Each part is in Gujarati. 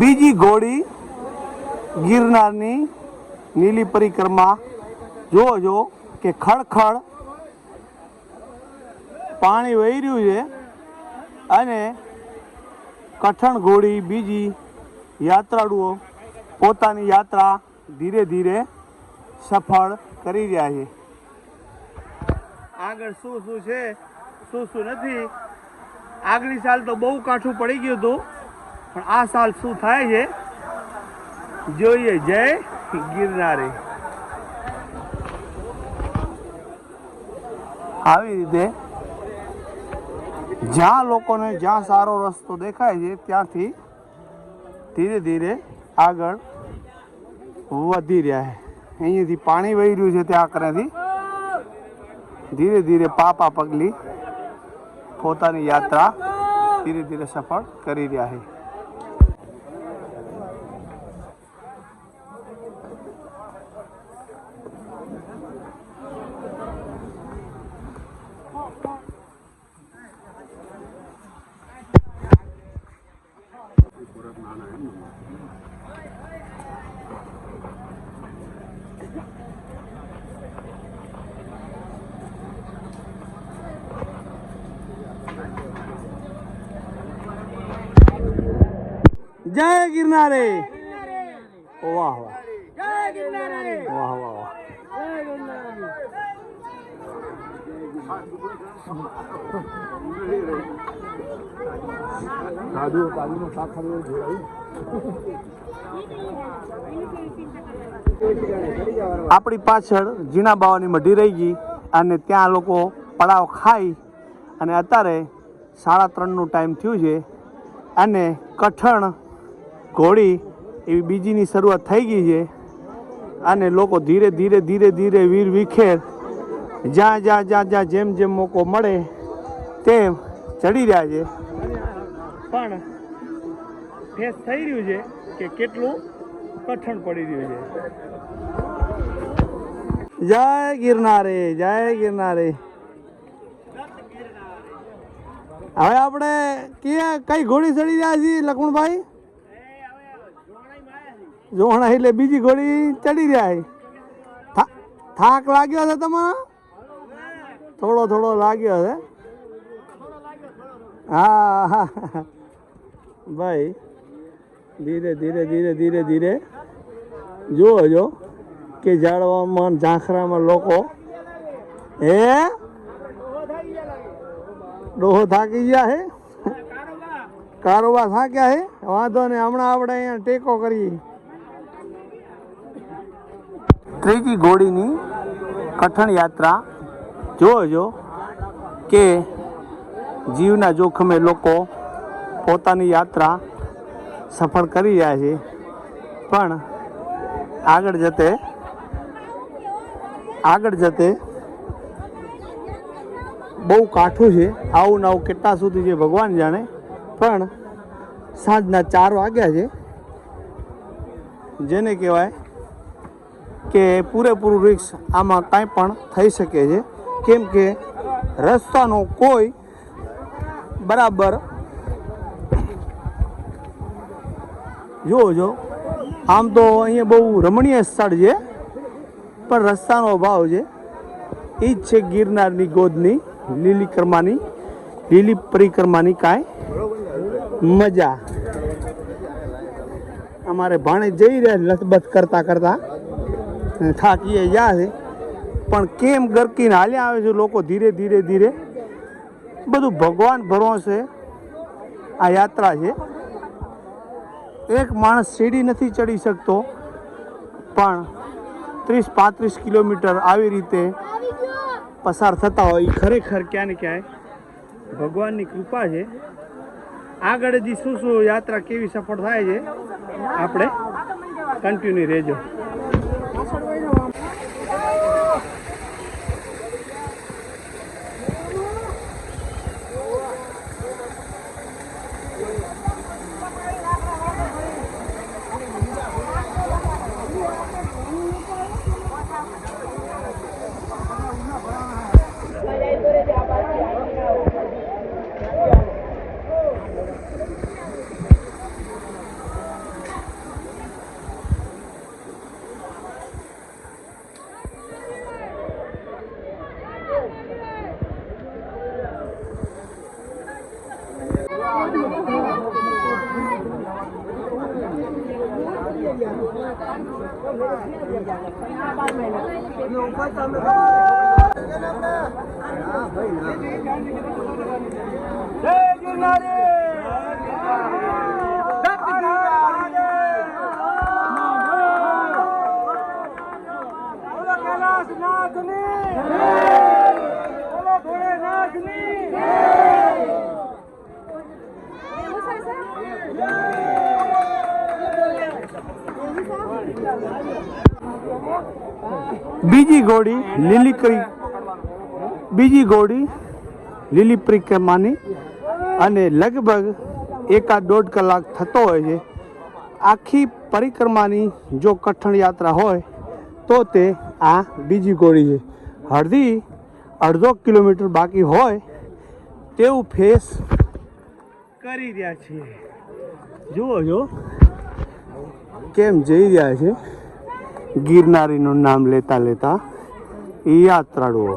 બીજી ઘોડી ગિરનારની લીલી પરિક્રમા જોજો કે ખળખળ પાણી વહી રહ્યું છે અને કઠણ ઘોડી બીજી યાત્રાળુઓ પોતાની યાત્રા ધીરે ધીરે સફળ કરી રહ્યા છે. આગળ શું શું છે શું શું નથી, આગલી સાલ તો બહુ કાઠું પડી ગયું હતું, પણ આ સાલ શું થાય છે જોઈએ. જય ગિરનારે. આવી રીતે જ્યાં લોકોને જ્યાં સારો રસ્તો દેખાય છે ત્યાંથી ધીરે ધીરે આગળ વધી રહ્યા છે. અહીંયાથી પાણી વહી રહ્યું છે ત્યાં કરેથી ધીરે ધીરે પાપા પગલી પોતાની યાત્રા ધીરે ધીરે સફળ કરી રહ્યા છે. જય ગિરનારે. વાહ વાહ, જય ગિરનારે. વાહ વાહ વાહ. આપણી પાછળ ઝીણા બાવાની મઢી રહી ગઈ અને ત્યાં લોકો પડાવ ખાઈ અને અત્યારે 3:30નો ટાઈમ થયું છે અને કઠણ ઘોડી એવી બીજીની શરૂઆત થઈ ગઈ છે અને લોકો ધીરે ધીરે ધીરે ધીરે વીર વિખેર જ્યાં જ્યાં જ્યાં જ્યાં જેમ જેમ મોકો મળે તેમ ચડી રહ્યા છે. પણ ફેસ થઈ રહ્યું છે કે કેટલું કઠણ પડી રહ્યું છે. જય ગિરનારે, જય ગિરનારે. હવે આપણે કઈ ઘોડી ચડી રહ્યા છીએ લખમણભાઈ? જોણા એટલે બીજી ઘોડી ચડી રહ્યા છે. થાક લાગ્યો છે તમારો? થોડો થોડો લાગ્યો છે. હા હા ભાઈ, ધીરે ધીરે ધીરે ધીરે ધીરે જોજો કે ઝાડવામાં ઝાંખરામાં લોકો ડોહો થાકી ગયા છે, કારોબાર થાક્યા છે. વાંધો ને, હમણાં આપણે અહીંયા ટેકો કરીએ. ત્રીજી ઘોડીની કઠણ યાત્રા જોજો કે જીવના જોખમે લોકો પોતાની યાત્રા સફળ કરી રહ્યા છે. પણ આગળ જતે બહુ કાઠું છે. આવું ને આવું કેટલા સુધી છે ભગવાન જાણે. પણ સાંજના 4 વાગ્યા છે, જેને કહેવાય કે પૂરેપૂરું રિસ્ક આમાં કાંઈ પણ થઈ શકે છે. કેમ કે રસ્તાનો કોઈ બરાબર જોજો. આમ તો અહીંયા બહુ રમણીય સ્થળ છે, પણ રસ્તાનો અભાવ છે. એ જ છે ગિરનારની ગોદની લીલી પરિક્રમાની કાંઈ મજા. અમારે ભાણે જઈ રહ્યા લથબથ કરતા કરતા થાકીએ ગયા છે, પણ કેમ ગરકીને હાલ્યા આવે છે લોકો ધીરે ધીરે ધીરે. બધું ભગવાન ભરોસે આ યાત્રા છે. એક માણસ સીડી નથી ચડી શકતો, પણ 30-35 કિલોમીટર આવી રીતે પસાર થતા હોય. ખરેખર ક્યાં ને ક્યાંય ભગવાનની કૃપા છે. આગળ હજી શું શું યાત્રા કેવી સફળ થાય છે આપણે કન્ટિન્યુ રહેજો. બીજી ઘોડી બીજી ઘોડી લીલી પરિક્રમાની અને લગભગ 1-1.5 કલાક થતો હોય છે. આખી પરિક્રમાની જો કઠણ યાત્રા હોય તો તે આ બીજી ઘોડી છે. અડધો કિલોમીટર બાકી હોય તેવું ફેસ કરી રહ્યા છીએ. જુઓ જો કેમ જઈ રહ્યા છે ગિરનારીનું નામ લેતા લેતા યાત્રાળુઓ.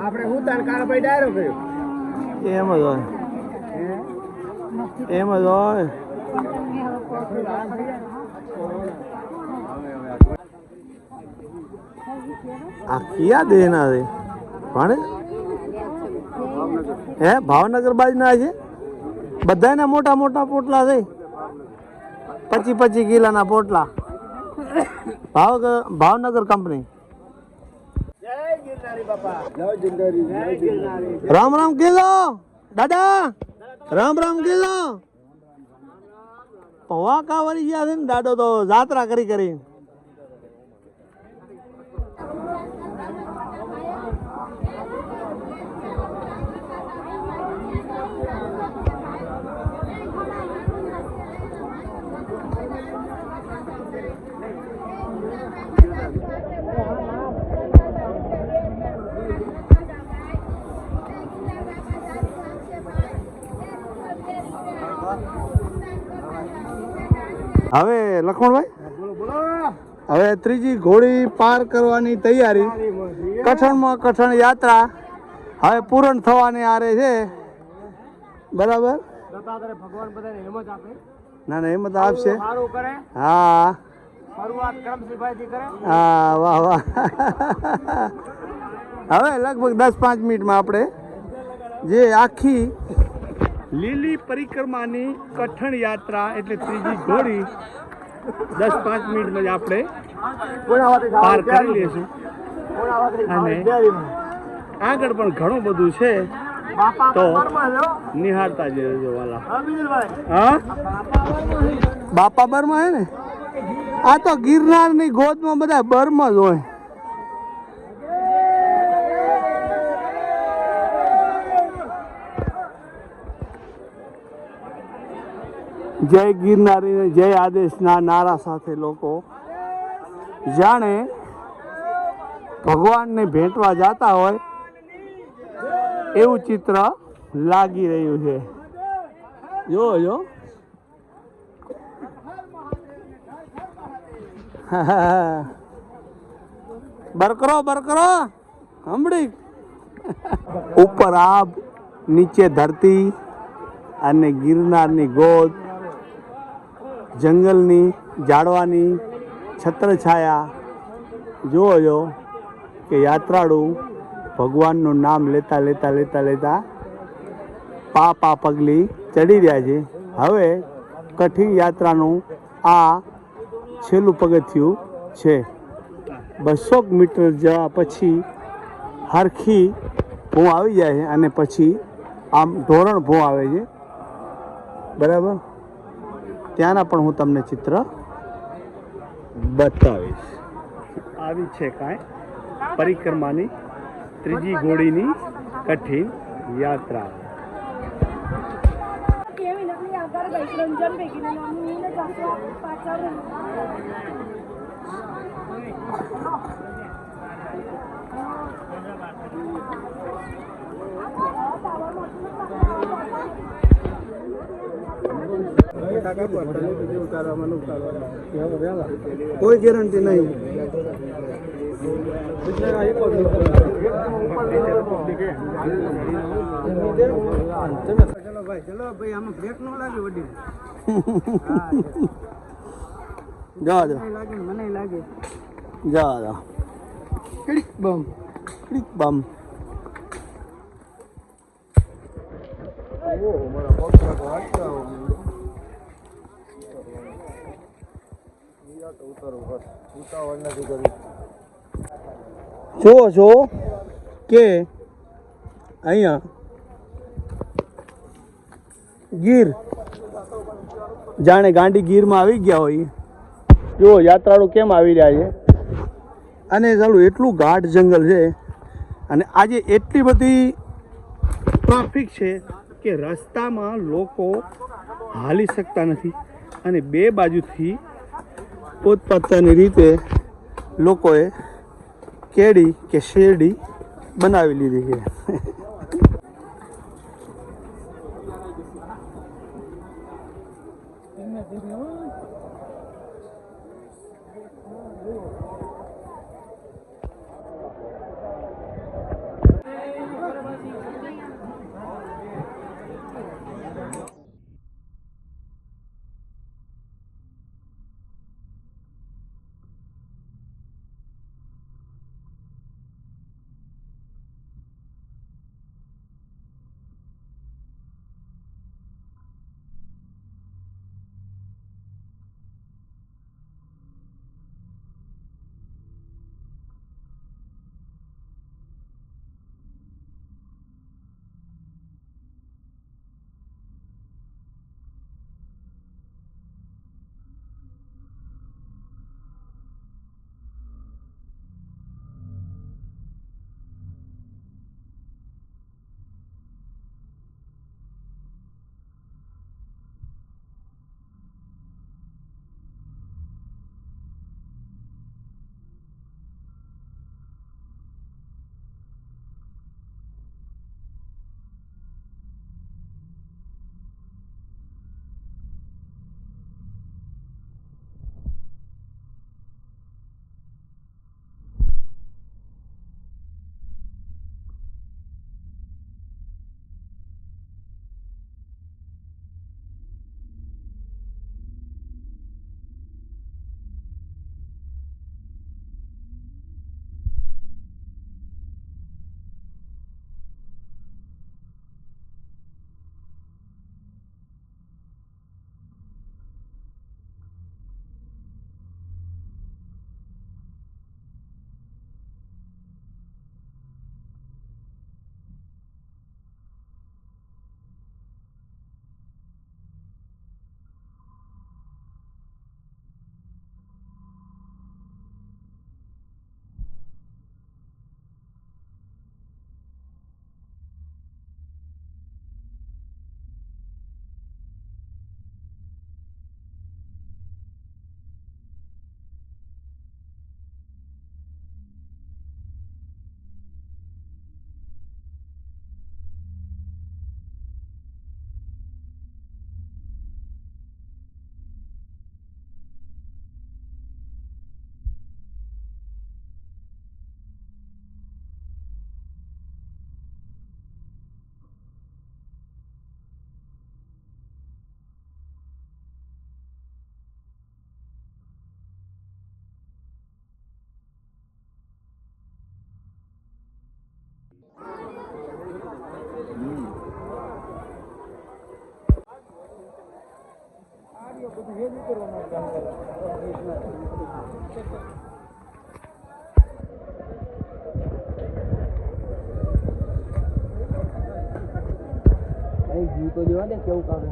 આપણે હું તાર કાળભાઈ ડાયરો કર્યો એમ જ હોય આ ક્યાં દેના છે ભણે હે ભાવનગર બાજુ ના છે બધાના મોટા મોટા પોટલા છે 25 કિલોના પોટલા ભાવનગર કંપની. રામ રામ કેજો દાદા રામ રામ કેજો. પવા કા વળી ગયા છે ને દાદો તો જાત્રા કરી હવે લખમણભાઈ હવે ત્રીજી ઘોડી પાર કરવાની તૈયારી. કઠણમાં કઠણ યાત્રા હવે પૂર્ણ થવાની આરે છે. બરાબર ના હિંમત આપશે. હા વાહ વાહ. હવે લગભગ 10-5 મિનિટમાં આપણે જે આખી લીલી પરિક્રમાની કઠણ યાત્રા એટલે ત્રીજી ઘોડી 10-5 મિનિટમાં જ આપણે પાર કરી લઈશું. અને આગળ પણ ઘણું બધું છે તો નિહાળતા જજો વાલા. હા બાપા બર્મા હે ને આ તો ગિરનારની ગોદમાં બધા બર્મા જ હોય. જય ગિરનારી જય આદેશના નારા સાથે લોકો જાણે ભગવાનને ભેટવા જતા હોય એવું ચિત્ર લાગી રહ્યું છે. જો બરકરો હમણી ઉપર આબ નીચે ધરતી અને ગિરનારની ગોદ જંગલની ઝાડવાની છત્રછાયા. જોજો કે યાત્રાળુ ભગવાનનું નામ લેતા પા પગલી ચડી રહ્યા છે. હવે કઠિન યાત્રાનું આ છેલ્લું પગથિયું છે. 200 મીટર જવા પછી હરખી ભૂ આવી જાય છે અને પછી આમ ધોરણ ભૂ આવે છે. બરાબર ત્યાંના પણ હું તમને ચિત્ર બતાવીશ. આવી છે કાંઈ પરિક્રમાની ત્રીજી ઘોડીની કઠિન યાત્રા. કોઈ ગેરંટી નહીં. ચલો ભાઈ આમાં બ્રેક ન લાગે વડી. જા લાગે મને લાગે. જા ક્લિક બમ ક્લિક બમ. જો જો કે અહીંયા ગીર જાણે ગાંડી ગીરમાં આવી ગયા હોય. જો યાત્રાળુ કેમ આવી રહ્યા છે. અને ચાલુ એટલું ગાઢ જંગલ છે અને આજે એટલી બધી ટ્રાફિક છે કે રસ્તામાં લોકો હાલી શકતા નથી અને બે બાજુથી પોતપોતાની રીતે લોકોએ કેડી કે શેરડી બનાવી લીધી છે. તો જોવા દે કેવું કામ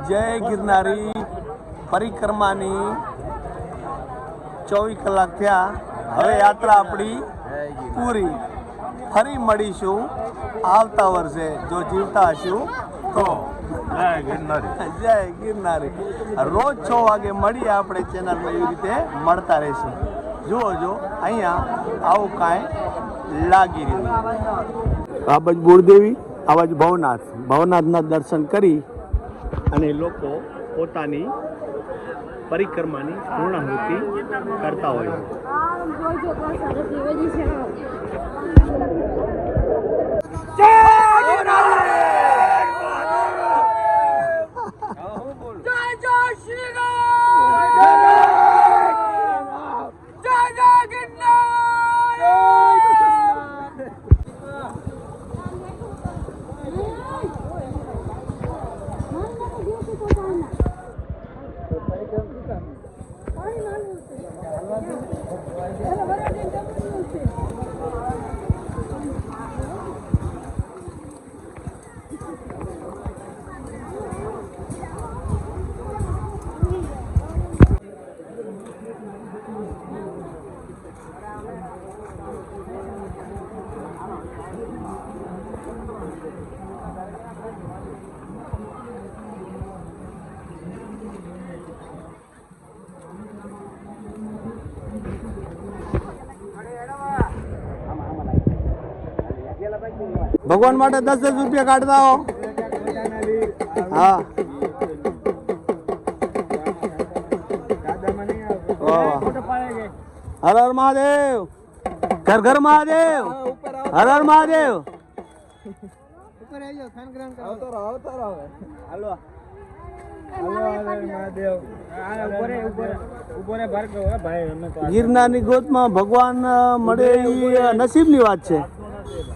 જય ગિરનારી પરિક્રમાની 24 કલાક થયા. હવે યાત્રા આપણી પૂરી. ફરી મળીશું આવતા વર્ષે જો જીવતા હશું તો. જય ગિરનારી, જય ગિરનારી. રોજ 6 વાગે મળીએ આપણે ચેનલમાં, એવી રીતે મળતા રહીશું. જુઓ જો અહીંયા આવું કાંઈ લાગી રહ્યું. આ બાજુ બોરદેવી, આ બાજુ ભવનાથના દર્શન કરી અને લોકો પોતાની પરિક્રમાની પૂર્ણાહુતિ કરતા હોય. ભગવાન માટે 10 રૂપિયા કાઢતા હો. હા હર હર મહાદેવ, ઘર ઘર મહાદેવ, હર હર મહાદેવ. ગિરનારની ગોદમાં ભગવાન મળે એ નસીબની વાત છે.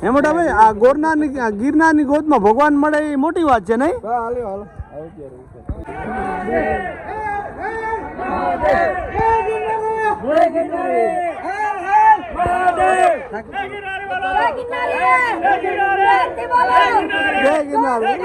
હે મોટા ભાઈ, આ ગિરનારની ગોદમાં ભગવાન મળે એ મોટી વાત છે નહીં? જય ગિરનારી.